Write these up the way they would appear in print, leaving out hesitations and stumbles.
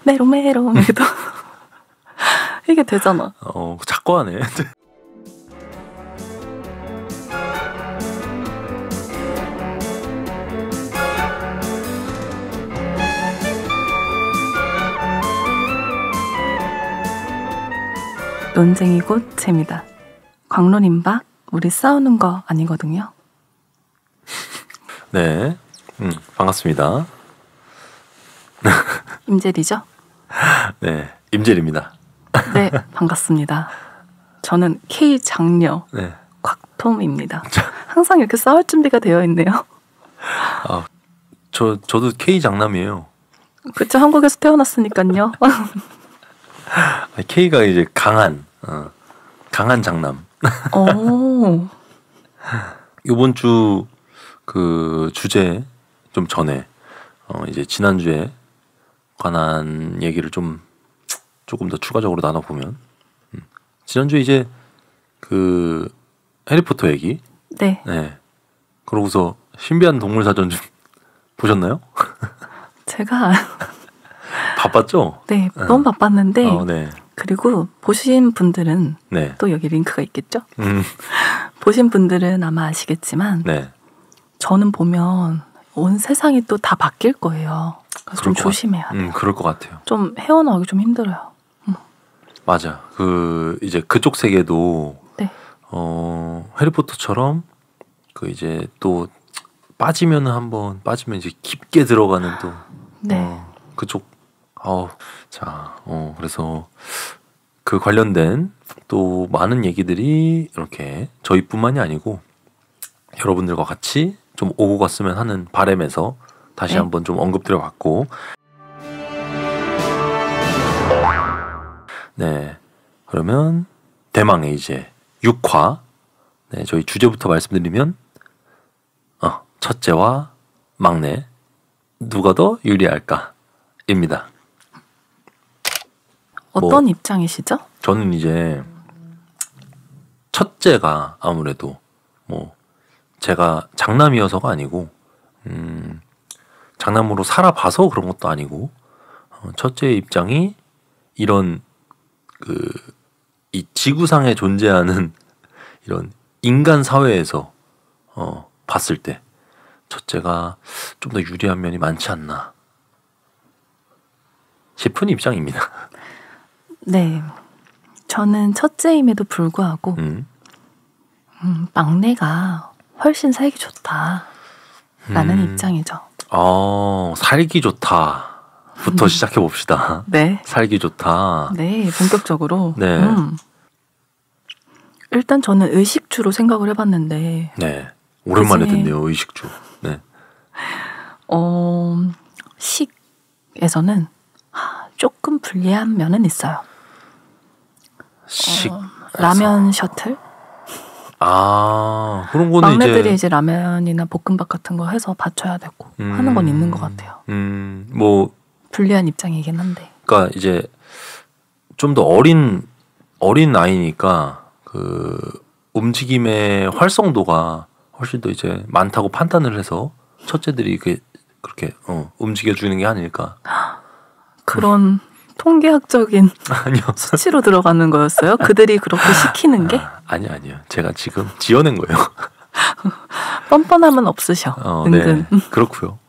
메롱메롱 이게 이게 되잖아. 작고하네. 논쟁이 곧 재미다. 광론임박 우리 싸우는 거 아니거든요. 네, 반갑습니다. 임젤이죠? 네, 임젤입니다. 네, 반갑습니다. 저는 K 장녀 네. 곽톰입니다. 항상 이렇게 싸울 준비가 되어 있네요. 저도 K 장남이에요. 그쵸, 한국에서 태어났으니까요. K가 이제 강한 장남. 오. 이번 주 그 주제 좀 전에 이제 지난주에 관한 얘기를 조금 더 추가적으로 나눠보면 지난주에 이제 그 해리포터 얘기. 네. 네. 그러고서 신비한 동물 사전 좀 보셨나요? 제가 바빴죠? 네, 너무 바빴는데 네. 그리고 보신 분들은 네. 또 여기 링크가 있겠죠? 보신 분들은 아마 아시겠지만 네. 저는 보면 온 세상이 또 다 바뀔 거예요. 그래서 좀 조심해야 돼요. 그럴 것 같아요. 좀 헤어나오기 좀 힘들어요. 맞아. 이제 그쪽 세계도 네. 해리포터처럼 이제 또 빠지면 이제 깊게 들어가는 또 네. 그쪽 그래서 그 관련된 또 많은 얘기들이 이렇게 저희뿐만이 아니고 여러분들과 같이 좀 오고 갔으면 하는 바람에서 다시 네. 한번 좀 언급드려봤고, 네, 그러면 대망의 이제 6화, 네, 저희 주제부터 말씀드리면 첫째와 막내 누가 더 유리할까입니다. 어떤 입장이시죠? 저는 이제 첫째가 아무래도 제가 장남이어서가 아니고 장남으로 살아봐서 그런 것도 아니고 첫째의 입장이 이런 이 지구상에 존재하는 이런 인간 사회에서 봤을 때 첫째가 좀 더 유리한 면이 많지 않나 싶은 입장입니다. 네, 저는 첫째임에도 불구하고 막내가 훨씬 살기 좋다라는 입장이죠. 살기 좋다부터 시작해 봅시다. 네. 살기 좋다. 네, 본격적으로. 네. 일단 저는 의식주로 생각을 해봤는데. 네. 오랜만에 듣네요, 의식주. 네. 식에서는 조금 불리한 면은 있어요. 라면 셔틀? 그런 거는 막내들이 이제 라면이나 볶음밥 같은 거 해서 받쳐야 되고 하는 건 있는 것 같아요. 불리한 입장이긴 한데. 그러니까 이제 좀 더 어린 아이니까 그 움직임의 활성도가 훨씬 더 이제 많다고 판단을 해서 첫째들이 그렇게 움직여 주는 게 아닐까. 그런 통계학적인 아니요. 수치로 들어가는 거였어요? 그들이 그렇게 시키는 게? 아니요. 제가 지금 지어낸 거예요. 뻔뻔함은 없으셔. 은근. 네. 그렇고요.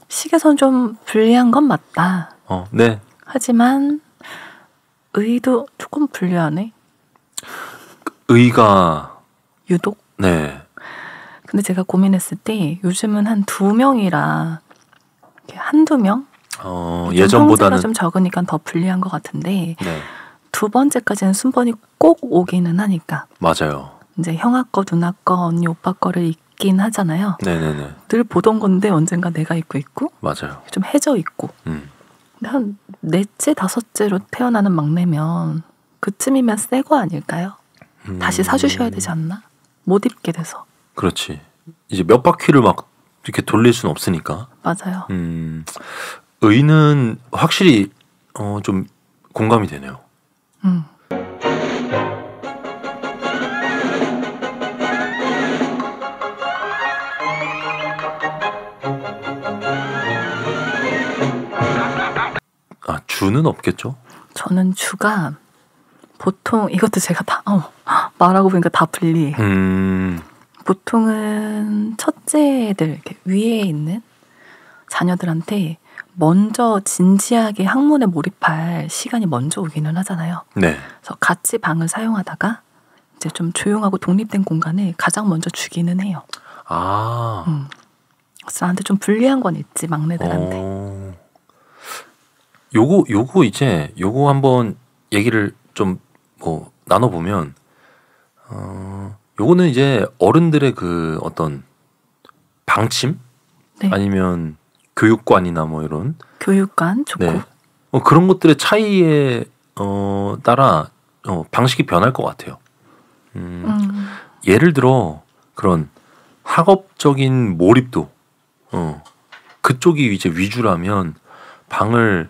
식에선 좀 불리한 건 맞다. 네. 하지만 의도 조금 불리하네. 의가 유독? 네. 근데 제가 고민했을 때 요즘은 한 2명이라 한두 명? 예전보다는 좀 적으니까 더 불리한 것 같은데 네. 두 번째까지는 순번이 꼭 오기는 하니까. 맞아요. 이제 형아 거, 누나 거, 언니 오빠 거를 입긴 하잖아요. 네네네. 늘 보던 건데 언젠가 내가 입고 있고 맞아요. 좀 해져 있고. 근데 한 넷째, 다섯째로 태어나는 막내면 그쯤이면 새 거 아닐까요? 다시 사주셔야 되지 않나? 못 입게 돼서. 그렇지. 이제 몇 바퀴를 막 이렇게 돌릴 수는 없으니까. 맞아요. 의는 확실히 좀 공감이 되네요. 주는 없겠죠? 저는 주가 보통 이것도 제가 다 말하고 보니까 다 불리해. 보통은 첫째들 이렇게 위에 있는 자녀들한테 먼저 진지하게 학문에 몰입할 시간이 먼저 오기는 하잖아요. 네. 그래서 같이 방을 사용하다가 이제 좀 조용하고 독립된 공간을 가장 먼저 주기는 해요. 그래서 나한테 좀 불리한 건 있지, 막내들한테. 요거 한번 얘기를 좀 뭐 나눠보면, 요거는 이제 어른들의 그 어떤 방침? 네. 아니면 교육관이나 뭐 이런. 교육관 좋고. 네. 그런 것들의 차이에 따라 방식이 변할 것 같아요. 예를 들어 그런 학업적인 몰입도 그쪽이 이제 위주라면 방을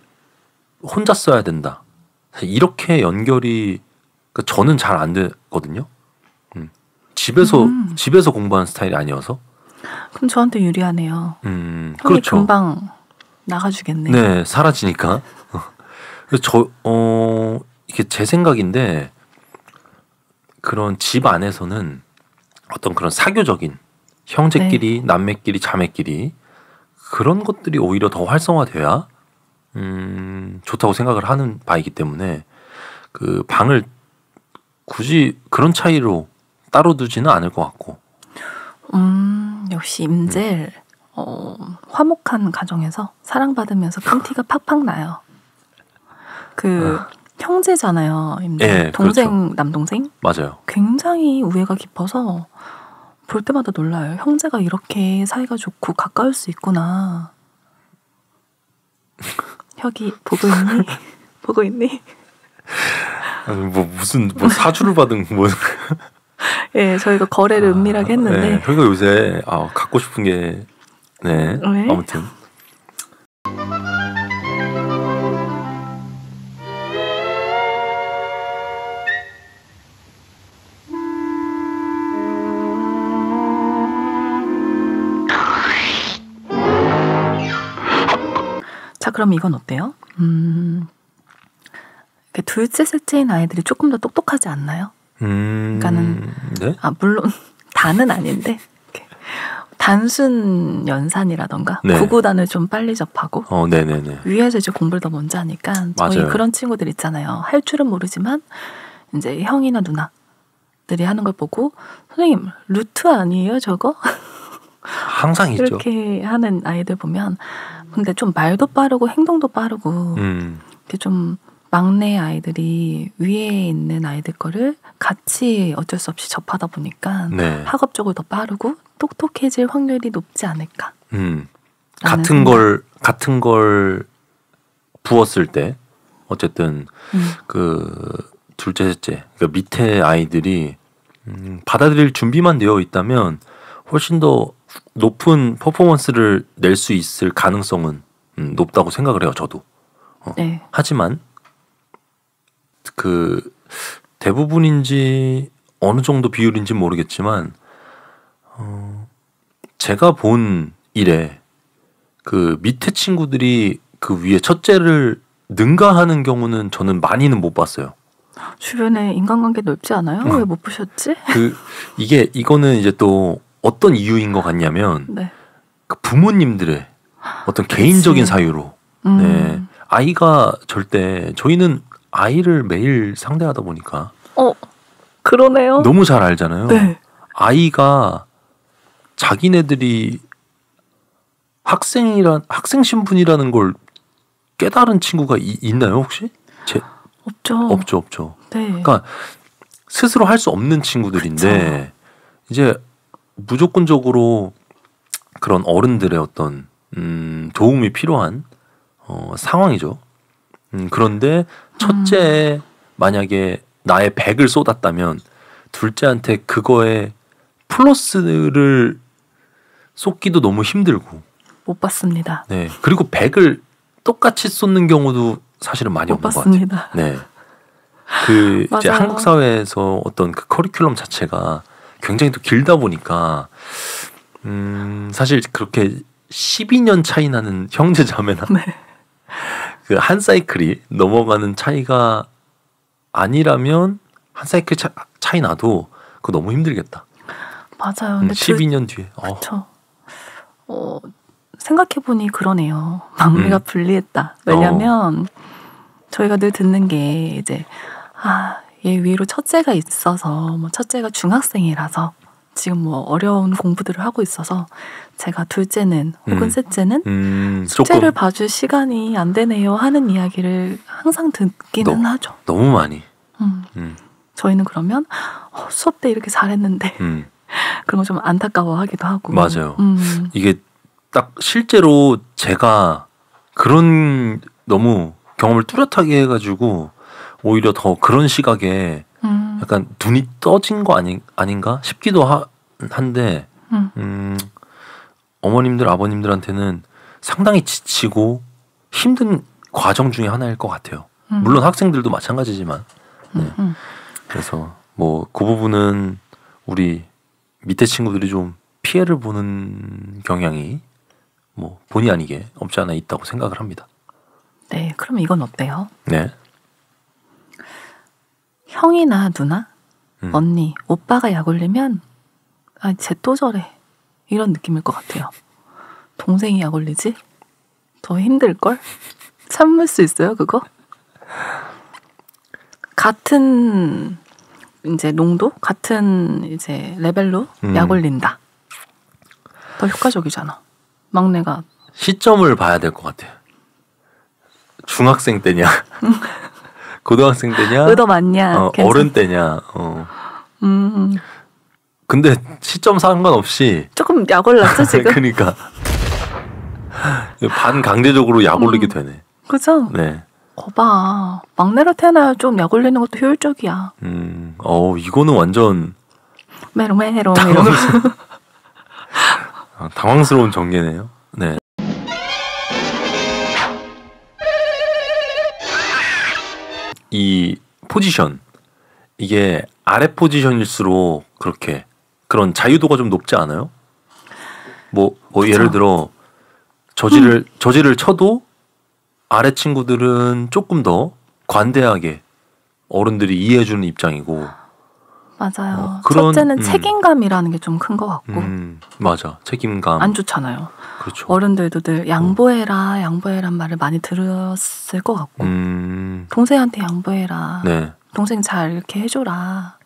혼자 써야 된다. 이렇게 연결이 저는 잘 안 되거든요. 집에서 공부하는 스타일이 아니어서. 그럼 저한테 유리하네요. 형이 그렇죠. 금방 나가주겠네. 네, 사라지니까. 그래서 이게 제 생각인데 그런 집 안에서는 어떤 그런 사교적인 형제끼리, 네. 남매끼리, 자매끼리 그런 것들이 오히려 더 활성화돼야 좋다고 생각을 하는 바이기 때문에 그 방을 굳이 그런 차이로 따로 두지는 않을 것 같고. 역시 임젤 화목한 가정에서 사랑받으면서 큰 티가 팍팍 나요. 형제잖아요. 임젤. 네, 동생, 그렇죠. 남동생? 맞아요. 굉장히 우애가 깊어서 볼 때마다 놀라요. 형제가 이렇게 사이가 좋고 가까울 수 있구나. 혁이 보고 있니? 보고 있니? 무슨 사주를 받은 뭐. 예, 저희가 거래를 은밀하게 했는데. 네, 저희가 요새 갖고 싶은 게 네. 아무튼. 자, 그럼 이건 어때요? 둘째, 셋째인 아이들이 조금 더 똑똑하지 않나요? 그러니까는 네? 물론 다는 아닌데 단순 연산이라던가 네. 구구단을 좀 빨리 접하고 네네네. 위에서 이제 공부를 더 먼저 하니까 저희 맞아요. 그런 친구들 있잖아요. 할 줄은 모르지만 이제 형이나 누나들이 하는 걸 보고 선생님 루트 아니에요 저거? 항상 있죠. 이렇게 하는 아이들 보면 근데 좀 말도 빠르고 행동도 빠르고 이렇게 좀 막내 아이들이 위에 있는 아이들 거를 같이 어쩔 수 없이 접하다 보니까 네. 학업적으로 더 빠르고 똑똑해질 확률이 높지 않을까. 같은 걸 부었을 때 어쨌든 그 둘째 셋째 그러니까 밑에 아이들이 받아들일 준비만 되어 있다면 훨씬 더 높은 퍼포먼스를 낼 수 있을 가능성은 높다고 생각을 해요. 저도. 네. 하지만 그 대부분인지 어느 정도 비율인지 모르겠지만 제가 본 일에 그 밑에 친구들이 그 위에 첫째를 능가하는 경우는 저는 많이는 못 봤어요. 주변에 인간관계 넓지 않아요? 왜 못 보셨지? 이거는 이제 또 어떤 이유인 것 같냐면 네. 그 부모님들의 어떤 개인적인 사유로 네. 아이가 절대 저희는 아이를 매일 상대하다 보니까 그러네요. 너무 잘 알잖아요. 네. 아이가 자기네들이 학생 신분이라는 걸 깨달은 친구가 있나요 혹시? 없죠. 네. 그러니까 스스로 할 수 없는 친구들인데 그쵸. 이제 무조건적으로 그런 어른들의 어떤 도움이 필요한 상황이죠. 그런데 첫째에 만약에 나의 100을 쏟았다면 둘째한테 그거에 플러스를 쏟기도 너무 힘들고 못 봤습니다. 네. 그리고 100을 똑같이 쏟는 경우도 사실은 많이 없는 것 같아요. 네. 이제 한국 사회에서 어떤 그 커리큘럼 자체가 굉장히 또 길다 보니까 사실 그렇게 12년 차이 나는 형제 자매나 네. 그 한 사이클이 넘어가는 차이가 아니라면 한 사이클 차이 나도 그거 너무 힘들겠다. 맞아요. 근데 12년 뒤에. 그렇죠. 생각해보니 그러네요. 막내가 불리했다. 왜냐면 저희가 늘 듣는 게 이제 얘 위로 첫째가 있어서 뭐 첫째가 중학생이라서 지금 뭐 어려운 공부들을 하고 있어서 제가 둘째는 혹은 셋째는 숙제를 봐줄 시간이 안 되네요 하는 이야기를 항상 듣기는 하죠. 너무 많이. 저희는 그러면 수업 때 이렇게 잘했는데 그런 거 좀 안타까워하기도 하고. 맞아요. 이게 딱 실제로 제가 그런 너무 경험을 뚜렷하게 해가지고 오히려 더 그런 시각에 약간 눈이 떠진 거 아닌가 싶기도 한데 어머님들 아버님들한테는 상당히 지치고 힘든 과정 중에 하나일 것 같아요. 물론 학생들도 마찬가지지만 네. 그래서 뭐 그 부분은 우리 밑에 친구들이 좀 피해를 보는 경향이 뭐 본의 아니게 없지 않아 있다고 생각을 합니다. 네, 그럼 이건 어때요? 네. 형이나 누나, 언니, 오빠가 약 올리면 쟤 또 저래 이런 느낌일 것 같아요. 동생이 약 올리지? 더 힘들걸? 참을 수 있어요 그거? 같은 이제 농도? 같은 이제 레벨로 약 올린다. 더 효과적이잖아. 막내가 시점을 봐야 될 것 같아요. 중학생 때냐 고등학생 때냐 의도 맞냐 어른 때냐 근데 시점 상관없이 조금 약 올랐죠 지금? 그러니까 반강제적으로 약 올리게 되네. 그죠? 네. 거봐 막내로 태어나야 좀 약 올리는 것도 효율적이야. 이거는 완전 메롱메롱 당황스러운 전개네요. 네. 이 포지션 이게 아래 포지션일수록 그렇게 그런 자유도가 좀 높지 않아요? 뭐 예를 들어 저지를 쳐도 아래 친구들은 조금 더 관대하게 어른들이 이해해주는 입장이고. 맞아요. 첫째는 책임감이라는 게 좀 큰 것 같고. 맞아. 책임감. 안 좋잖아요. 그렇죠. 어른들도 늘 양보해란 말을 많이 들었을 것 같고. 동생한테 양보해라. 네. 동생 잘 이렇게 해줘라.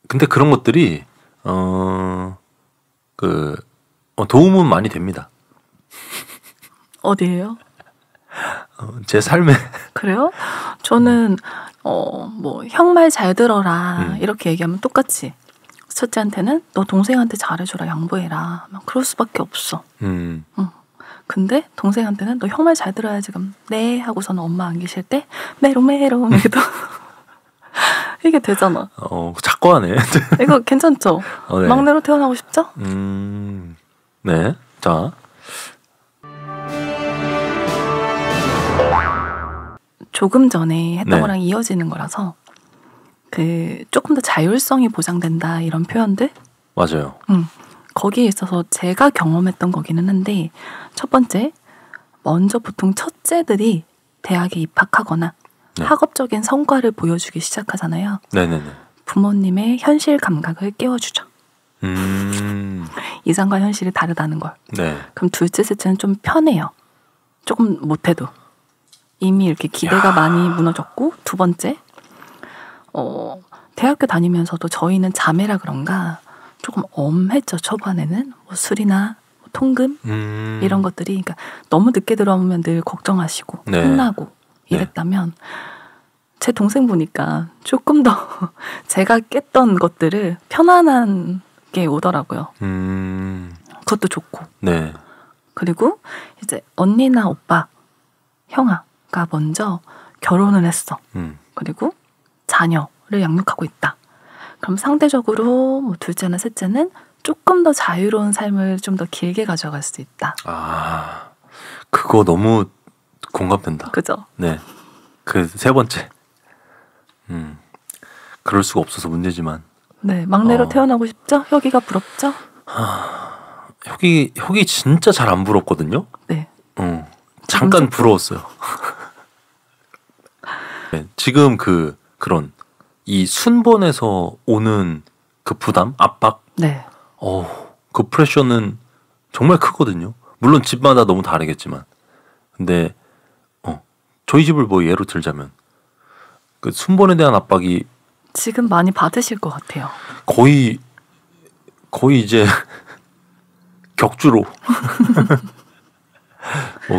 근데 그런 것들이 도움은 많이 됩니다. 어디예요? 제 삶에. 그래요? 저는 형 말 잘 들어라 이렇게 얘기하면 똑같이 첫째한테는 너 동생한테 잘해줘라 양보해라 그럴 수밖에 없어. 근데 동생한테는 너 형 말 잘 들어야지 그럼 네 하고서는 엄마 안 계실 때 메롱메롱 이래도 이게 되잖아. 자꾸 하네. 이거 괜찮죠? 네. 막내로 태어나고 싶죠? 네. 자. 조금 전에 했던 네. 거랑 이어지는 거라서 조금 더 자율성이 보장된다 이런 표현들 맞아요. 거기에 있어서 제가 경험했던 거기는 한데 첫 번째 먼저 보통 첫째들이 대학에 입학하거나 네. 학업적인 성과를 보여주기 시작하잖아요. 네네네. 부모님의 현실 감각을 깨워주죠. 이상과 현실이 다르다는 걸. 네. 그럼 둘째, 셋째는 좀 편해요. 조금 못해도. 이미 이렇게 기대가 많이 무너졌고 두 번째 대학교 다니면서도 저희는 자매라 그런가 조금 엄했죠. 초반에는 뭐 술이나 통금 이런 것들이 그러니까 너무 늦게 들어오면 늘 걱정하시고 네. 혼나고 이랬다면 제 동생 보니까 조금 더 제가 깼던 것들을 편안한 게 오더라고요. 그것도 좋고. 네. 그리고 이제 언니나 오빠, 형아가 먼저 결혼을 했어. 그리고 자녀를 양육하고 있다. 그럼 상대적으로 뭐 둘째나 셋째는 조금 더 자유로운 삶을 좀 더 길게 가져갈 수 있다. 아, 그거 너무 공감된다. 그죠? 네. 그 세 번째. 그럴 수가 없어서 문제지만. 네, 막내로 태어나고 싶죠? 혁이가 부럽죠? 혁이 진짜 잘 안 부럽거든요. 네. 잠깐 부러웠어요. 네, 지금 그런 이 순번에서 오는 그 부담, 압박, 네. 그 프레셔는 정말 크거든요. 물론 집마다 너무 다르겠지만, 근데 저희 집을 뭐 예로 들자면 그 순번에 대한 압박이 지금 많이 받으실 것 같아요. 거의 이제 격주로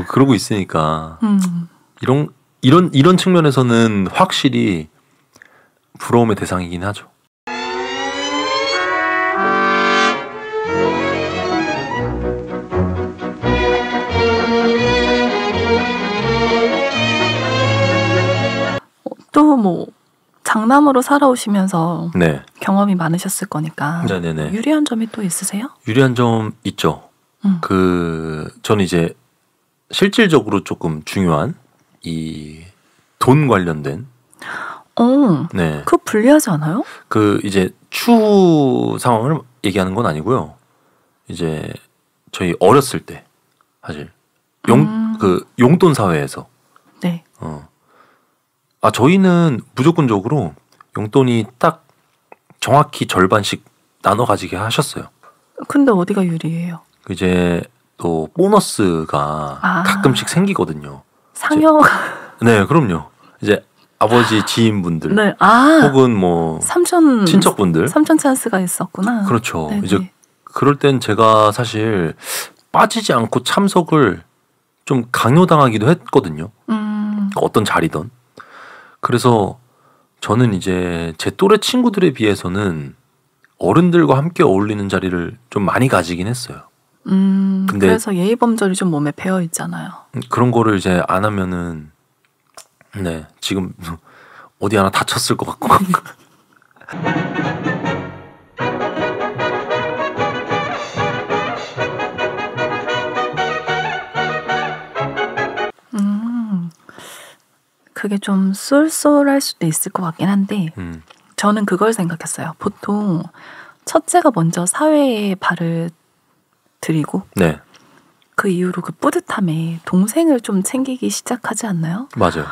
그러고 있으니까 이런 측면에서는 확실히 부러움의 대상이긴 하죠. 또 뭐 장남으로 살아오시면서 네. 경험이 많으셨을 거니까 네네네. 유리한 점이 또 있으세요? 유리한 점 있죠. 저는 이제 실질적으로 조금 중요한 이 돈 관련된 네. 그거 불리하지 않아요? 이제 추후 상황을 얘기하는 건 아니고요. 이제 저희 어렸을 때 사실 용돈 사회에서 네. 저희는 무조건적으로 용돈이 딱 정확히 절반씩 나눠 가지게 하셨어요. 근데 어디가 유리해요? 이제 또 보너스가 가끔씩 생기거든요. 상여. 네, 그럼요. 이제 아버지 지인분들, 네. 혹은 뭐 삼촌 친척분들, 삼촌 찬스가 있었구나. 그렇죠. 네네. 이제 그럴 땐 제가 사실 빠지지 않고 참석을 좀 강요당하기도 했거든요. 어떤 자리든. 그래서 저는 이제 제 또래 친구들에 비해서는 어른들과 함께 어울리는 자리를 좀 많이 가지긴 했어요. 근데 그래서 예의 범절이 좀 몸에 배어 있잖아요. 그런 거를 이제 안 하면은 네, 지금 어디 하나 다쳤을 것 같고. 그게 좀 쏠쏠할 수도 있을 것 같긴 한데 저는 그걸 생각했어요. 보통 첫째가 먼저 사회에 발을 들이고 네. 그 이후로 그 뿌듯함에 동생을 좀 챙기기 시작하지 않나요? 맞아요.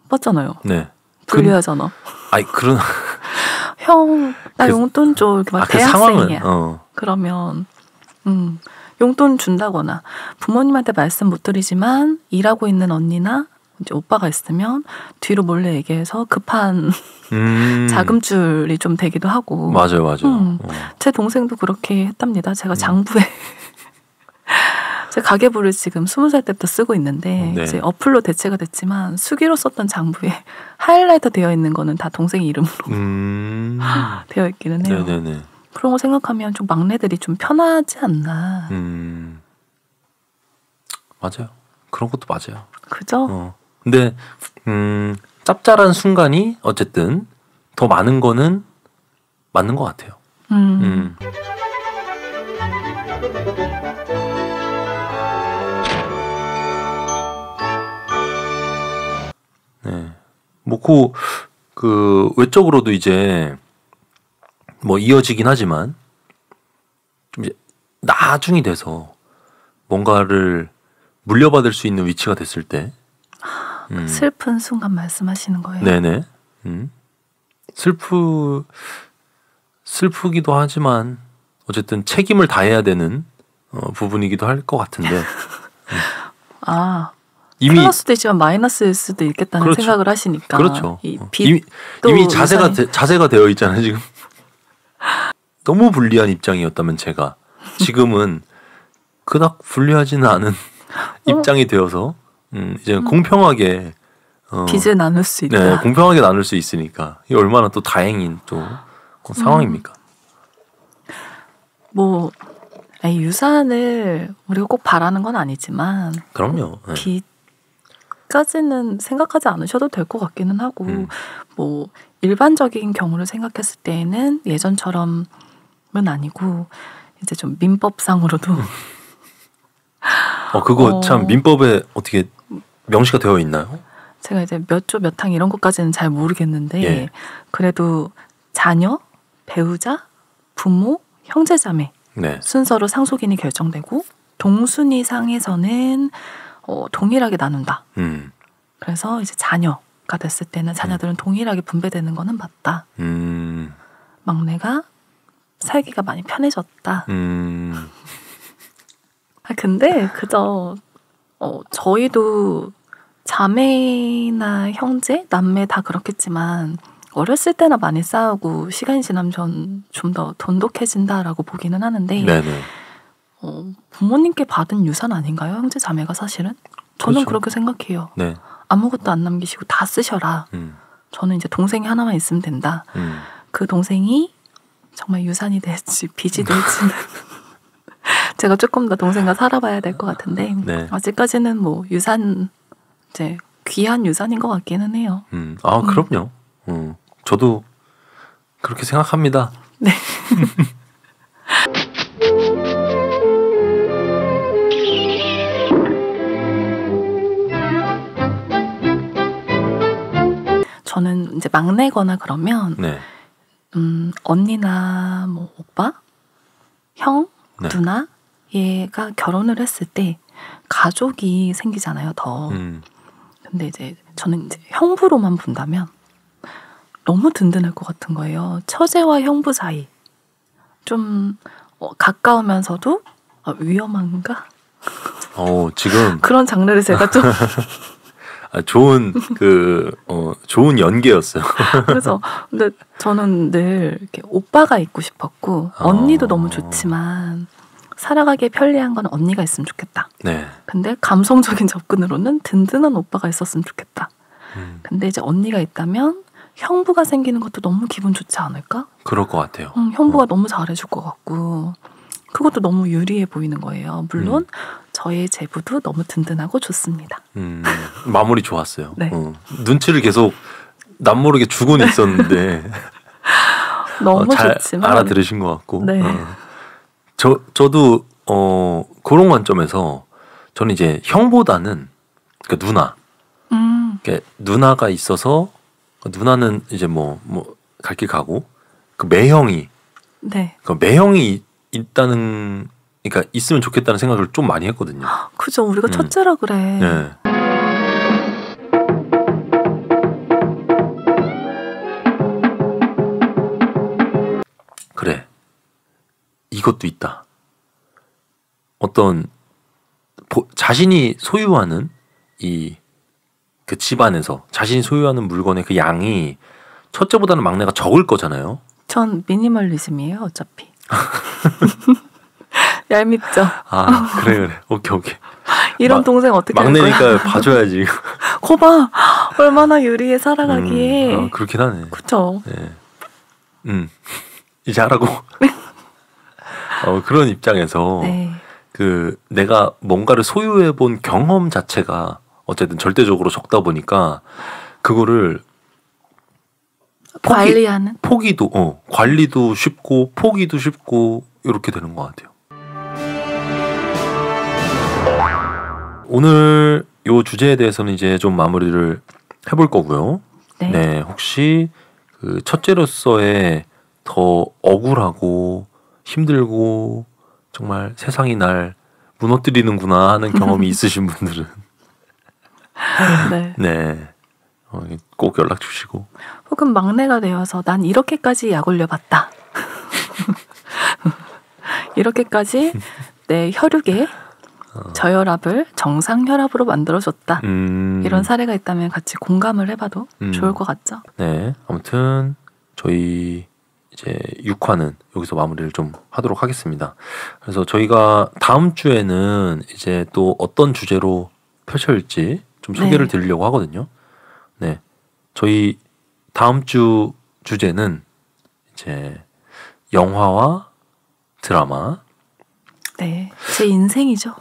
맞잖아요. 네. 불리하잖아. 아니 그런 형, 나 용돈 줘. 이렇게 막 대학생이야. 그러면 용돈 준다거나 부모님한테 말씀 못 드리지만 일하고 있는 언니나 이제 오빠가 있으면 뒤로 몰래 얘기해서 급한 자금줄이 좀 되기도 하고. 맞아요. 제 동생도 그렇게 했답니다. 제가 장부에 제 가계부를 지금 20살 때부터 쓰고 있는데 네. 이제 어플로 대체가 됐지만 수기로 썼던 장부에 하이라이터 되어 있는 거는 다 동생 이름으로 되어 있기는 해요. 네네네. 그런 거 생각하면 좀 막내들이 좀 편하지 않나. 맞아요. 그런 것도 맞아요. 그죠? 근데 짭짤한 순간이 어쨌든 더 많은 거는 맞는 것 같아요. 네. 뭐 그 외적으로도 이제 뭐 이어지긴 하지만 좀 이제 나중이 돼서 뭔가를 물려받을 수 있는 위치가 됐을 때 슬픈 순간 말씀하시는 거예요? 네네. 슬프기도 하지만 어쨌든 책임을 다해야 되는 부분이기도 할 것 같은데. 이미 플러스도 있지만 마이너스일 수도 있겠다는 그렇죠. 생각을 하시니까. 그렇죠. 이미 자세가 되어 있잖아요 지금. 너무 불리한 입장이었다면 제가 지금은 그닥 불리하지는 않은 입장이 되어서 이제 공평하게 빚을 나눌 수 있다. 네, 공평하게 나눌 수 있으니까 이게 얼마나 또 다행인 또 상황입니까? 뭐 유산을 우리가 꼭 바라는 건 아니지만 그럼요. 네. 빚까지는 생각하지 않으셔도 될 것 같기는 하고 뭐 일반적인 경우를 생각했을 때에는 예전처럼은 아니고 이제 좀 민법상으로도 그거 참 민법에 어떻게 명시가 되어 있나요? 제가 이제 몇 조 몇 항 이런 것까지는 잘 모르겠는데 예. 그래도 자녀, 배우자, 부모, 형제자매 네. 순서로 상속인이 결정되고 동순위 상에서는 동일하게 나눈다. 그래서 이제 자녀가 됐을 때는 자녀들은 동일하게 분배되는 거는 맞다. 막내가 살기가 많이 편해졌다. 근데 그저 저희도 자매나 형제, 남매 다 그렇겠지만 어렸을 때나 많이 싸우고 시간이 지나면 전 좀 더 돈독해진다라고 보기는 하는데 네네. 부모님께 받은 유산 아닌가요? 형제 자매가 사실은? 저는 그렇죠. 그렇게 생각해요. 네. 아무것도 안 남기시고 다 쓰셔라. 저는 이제 동생이 하나만 있으면 된다. 그 동생이 정말 유산이 될지 빚이 될지는 제가 조금 더 동생과 살아봐야 될 것 같은데 네. 아직까지는 뭐 유산 이제 귀한 유산인 것 같기는 해요. 그럼요. 저도 그렇게 생각합니다. 네. 저는 이제 막내거나 그러면 네. 언니나 뭐 오빠, 형, 네. 누나 얘가 결혼을 했을 때 가족이 생기잖아요. 더. 근데 이제 저는 이제 형부로만 본다면 너무 든든할 것 같은 거예요. 처제와 형부 사이 좀 가까우면서도 위험한가? 지금 그런 장르를 제가 좀 좋은 좋은 연계였어요. 그래서 근데 저는 늘 이렇게 오빠가 있고 싶었고 언니도 너무 좋지만 살아가기에 편리한 건 언니가 있으면 좋겠다. 네. 근데 감성적인 접근으로는 든든한 오빠가 있었으면 좋겠다. 근데 이제 언니가 있다면 형부가 생기는 것도 너무 기분 좋지 않을까? 그럴 것 같아요. 형부가 너무 잘해줄 것 같고 그것도 너무 유리해 보이는 거예요. 물론 저의 제부도 너무 든든하고 좋습니다. 마무리 좋았어요. 네. 눈치를 계속 남모르게 주고는 있었는데 너무 잘 좋지만 알아들으신 것 같고. 네. 저도 그런 관점에서 저는 이제 형보다는 그러니까 누나, 그러니까 누나가 있어서 누나는 이제 뭐 갈 길 가고 그 매형이 네. 그 매형이 있다는 그러니까 있으면 좋겠다는 생각을 좀 많이 했거든요. 그죠. 우리가 첫째라 그래. 네. 그래. 이것도 있다. 어떤 자신이 소유하는 그 집안에서 자신이 소유하는 물건의 그 양이 첫째보다는 막내가 적을 거잖아요. 전 미니멀리즘이에요. 어차피. 얄밉죠. 그래. 오케이. 이런 동생 어떻게 할 거야? 막내니까 봐줘야지. 거봐. 얼마나 유리해 살아가기에. 그렇긴 하네. 그렇죠. 네. 이제 하라고. 그런 입장에서 네. 그 내가 뭔가를 소유해 본 경험 자체가 어쨌든 절대적으로 적다 보니까 그거를 관리하는 관리도 쉽고 포기도 쉽고 이렇게 되는 것 같아요. 오늘 요 주제에 대해서는 이제 좀 마무리를 해볼 거고요. 네, 혹시 그 첫째로서의 더 억울하고 힘들고 정말 세상이 날 무너뜨리는구나 하는 경험이 있으신 분들은 네, 꼭 연락 주시고. 혹은 막내가 되어서 난 이렇게까지 약 올려봤다. 이렇게까지 내 혈육에 저혈압을 정상 혈압으로 만들어줬다. 이런 사례가 있다면 같이 공감을 해봐도 좋을 것 같죠? 네, 아무튼 저희 이제 6화는 여기서 마무리를 좀 하도록 하겠습니다. 그래서 저희가 다음 주에는 이제 또 어떤 주제로 펼쳐질지 좀 소개를 드리려고 하거든요. 네, 저희 다음 주 주제는 이제 영화와 드라마. 네, 제 인생이죠.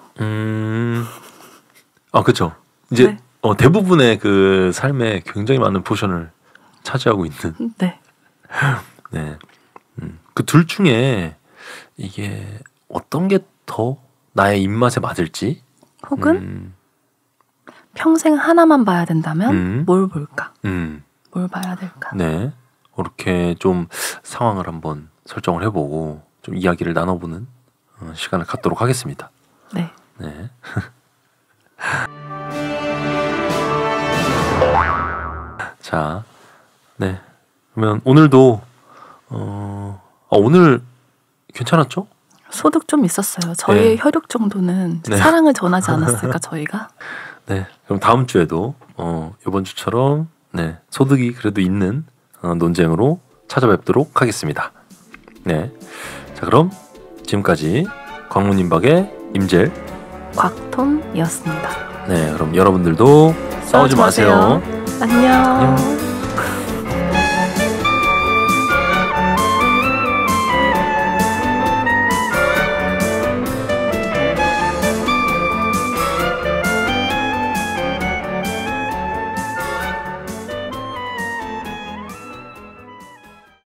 그렇죠. 이제 대부분의 그 삶에 굉장히 많은 포션을 차지하고 있는. 네. 네. 그 둘 중에 이게 어떤 게 더 나의 입맛에 맞을지. 혹은 평생 하나만 봐야 된다면 뭘 볼까? 뭘 봐야 될까? 네. 그렇게 좀 상황을 한번 설정을 해보고 좀 이야기를 나눠보는 시간을 갖도록 하겠습니다. 네. 네. 자, 네. 그러면 오늘도 오늘 괜찮았죠? 소득 좀 있었어요. 저희의 혈육 정도는 사랑을 전하지 않았을까 저희가? 네. 그럼 다음 주에도 이번 주처럼 소득이 그래도 있는 논쟁으로 찾아뵙도록 하겠습니다. 네. 자, 그럼 지금까지 광문인박의 임젤 곽톤이었습니다. 네, 그럼 여러분들도 싸우지 마세요. 안녕.